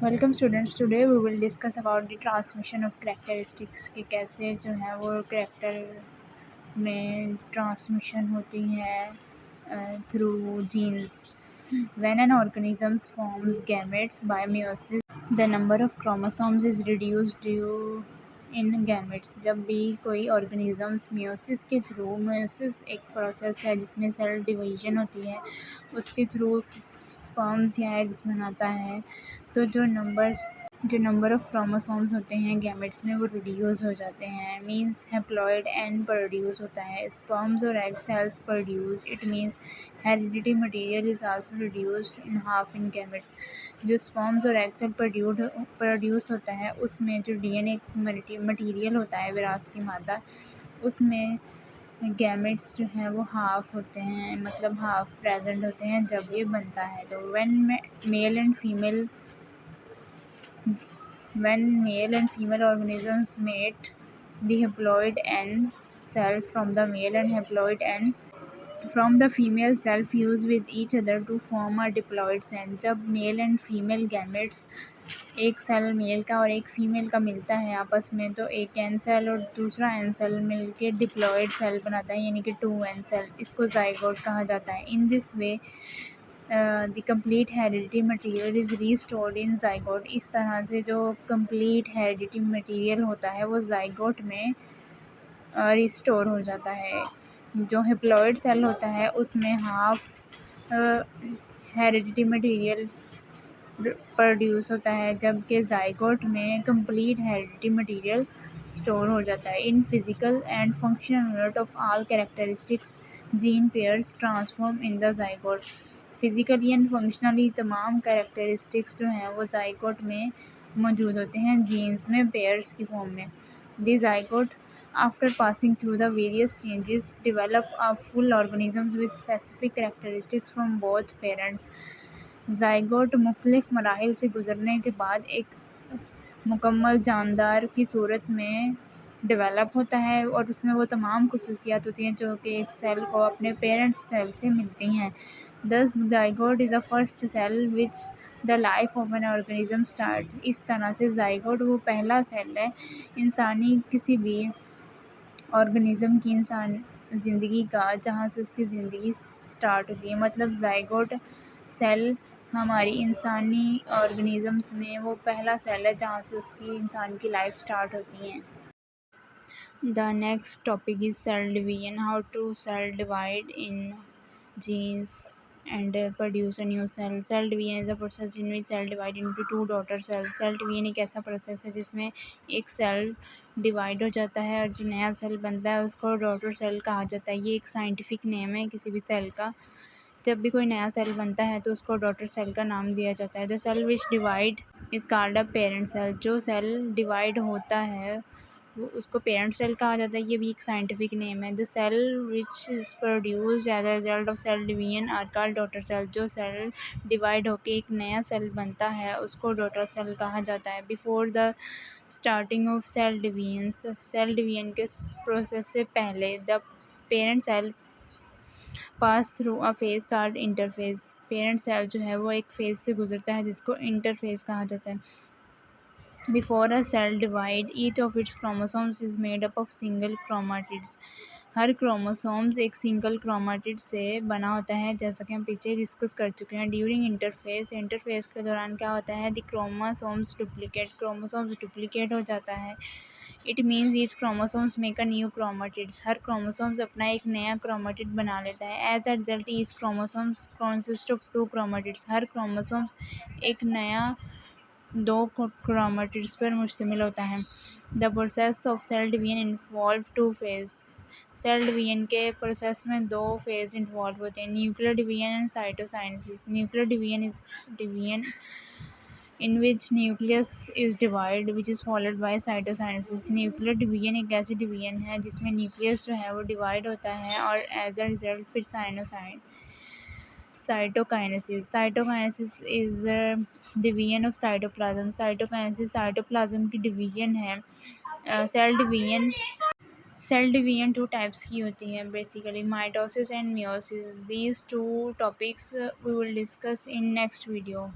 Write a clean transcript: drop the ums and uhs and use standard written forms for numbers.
Welcome students, today we will discuss about the transmission of characteristics कि कैसे जो है वो कैरेक्टर में ट्रांसमिशन होती है through genes. When an organisms forms gametes by meiosis, the number of chromosomes is reduced due in gametes. जब भी कोई ऑर्गेनिजम्स मेयोसिस एक प्रोसेस है जिसमें सेल डिवीजन होती है, उसके थ्रू स्पर्म्स या एग्स बनाता है, तो जो नंबर ऑफ क्रोमोसोम्स होते हैं गैमेट्स में वो रिड्यूस हो जाते हैं. मीन्स हैप्लॉइड एंड प्रोड्यूस होता है. स्पर्म्स और egg cells produce, it means heredity material is also reduced in half in gametes. जो स्पर्म्स और एग सेल प्रोड्यूस होता है उसमें जो डीएनए मटेरियल होता है, विरासती मादा, उसमें गैमेट्स जो हैं वो हाफ होते हैं, मतलब हाफ प्रेजेंट होते हैं जब ये बनता है. तो when male and female organisms mate, the haploid end cell from the male and haploid end from the female cell fuse with each other to form a diploid end. जब male and female gametes, एक cell mail का और एक female का मिलता है आपस में, तो एक एन सेल और दूसरा एन सेल मिलके डिप्लॉइड सेल बनाता है, यानी कि 2 एन सेल. इसको जाइगोट कहा जाता है. In this way the complete heredity material is restored in zygote. इस तरह से जो कंप्लीट हेरिडिटी मटेरियल होता है वो जाइगोट में रिस्टोर हो जाता है. जो हेप्लॉइड सेल होता है उसमें हाफ हेरिडिटी मटेरियल प्रोड्यूस होता है, जबकि जाइगोट में कंप्लीट हेरिडिटी मटेरियल स्टोर हो जाता है. In physical and functional unit of all characteristics, gene pairs transform in the zygote. Physically and functionally तमाम कैरेक्टरिस्टिक्स जो हैं वो जाइगोट में मौजूद होते हैं, जीन्स में पेयर्स की फॉर्म में. The zygote, after passing through the various changes, develop a full organisms with specific characteristics from both parents. Zygote मुख्तलिफ मराहिल से गुजरने के बाद एक मुकम्मल जानदार की सूरत में डेवलप होता है, और उसमें वो तमाम खसूसियात होती हैं जो कि एक सेल को अपने पेरेंट्स सेल से मिलती हैं. This zygote is the first cell which the life of an organism start. इस तरह से जाइगोट वो पहला सेल है इंसानी किसी भी ऑर्गेनिज्म की, इंसान ज़िंदगी का, जहाँ से उसकी ज़िंदगी स्टार्ट होती है. मतलब जाइगोट सेल हमारी इंसानी ऑर्गेनिज़म्स में वो पहला सेल है जहाँ से उसकी इंसान की लाइफ स्टार्ट होती है. The next topic is cell division. How to cell divide in genes and produce a new cell. Cell division is a process in which cell divide into two daughter cells. Cell division एक ऐसा process है जिसमें एक cell divide हो जाता है और जो नया सेल बनता है उसको डॉटर सेल कहा जाता है. ये एक साइंटिफिक नेम है किसी भी सेल का. जब भी कोई नया सेल बनता है तो उसको डॉटर सेल का नाम दिया जाता है. The cell which divide is called a parent cell. जो सेल डिवाइड होता है वो उसको पेरेंट सेल कहा जाता है. ये भी एक साइंटिफिक नेम है. The cell which is produced as a result of cell division are called daughter cell. जो सेल डिवाइड होके एक नया सेल बनता है उसको डॉटर सेल कहा जाता है. Before the starting of cell division के प्रोसेस से पहले the parent cell pass through a phase called interphase. Parent cell जो है वो एक फेज से गुजरता है जिसको इंटरफेज कहा जाता है. Before a cell divide, each of its chromosomes is made up of single chromatids. Her chromosomes एक सिंगल क्रोमाटिड से बना होता है, जैसा कि हम पीछे डिस्कस कर चुके हैं. ड्यूरिंग इंटरफेस के दौरान क्या होता है, द क्रोमोसोम्स डुप्लीकेट हो जाता है. It means each chromosomes make a new chromatids. हर क्रोमोसोम्स अपना एक नया क्रोमाटिड बना लेता है. As a result each chromosomes consist of 2 chromatids. हर क्रोमोसोम्स एक नया 2 क्रोमाटिड्स पर मुश्तमिल होता है. The process of cell division involve 2 phase. Cell division के प्रोसेस में 2 फेज इन्वॉल्व होते हैं, nuclear division and cytokinesis. Nuclear division is division in which nucleus is divided which is followed by cytokinesis. Nuclear division एक ऐसी division है जिसमें nucleus जो है वो डिवाइड होता है और एज अ रिजल्ट फिर cytokinesis is division of cytoplasm. Cytoplasm की डिवीजन है. सेल डिवीजन 2 टाइप्स की होती है basically, mitosis and meiosis. These 2 topics we will discuss in next video.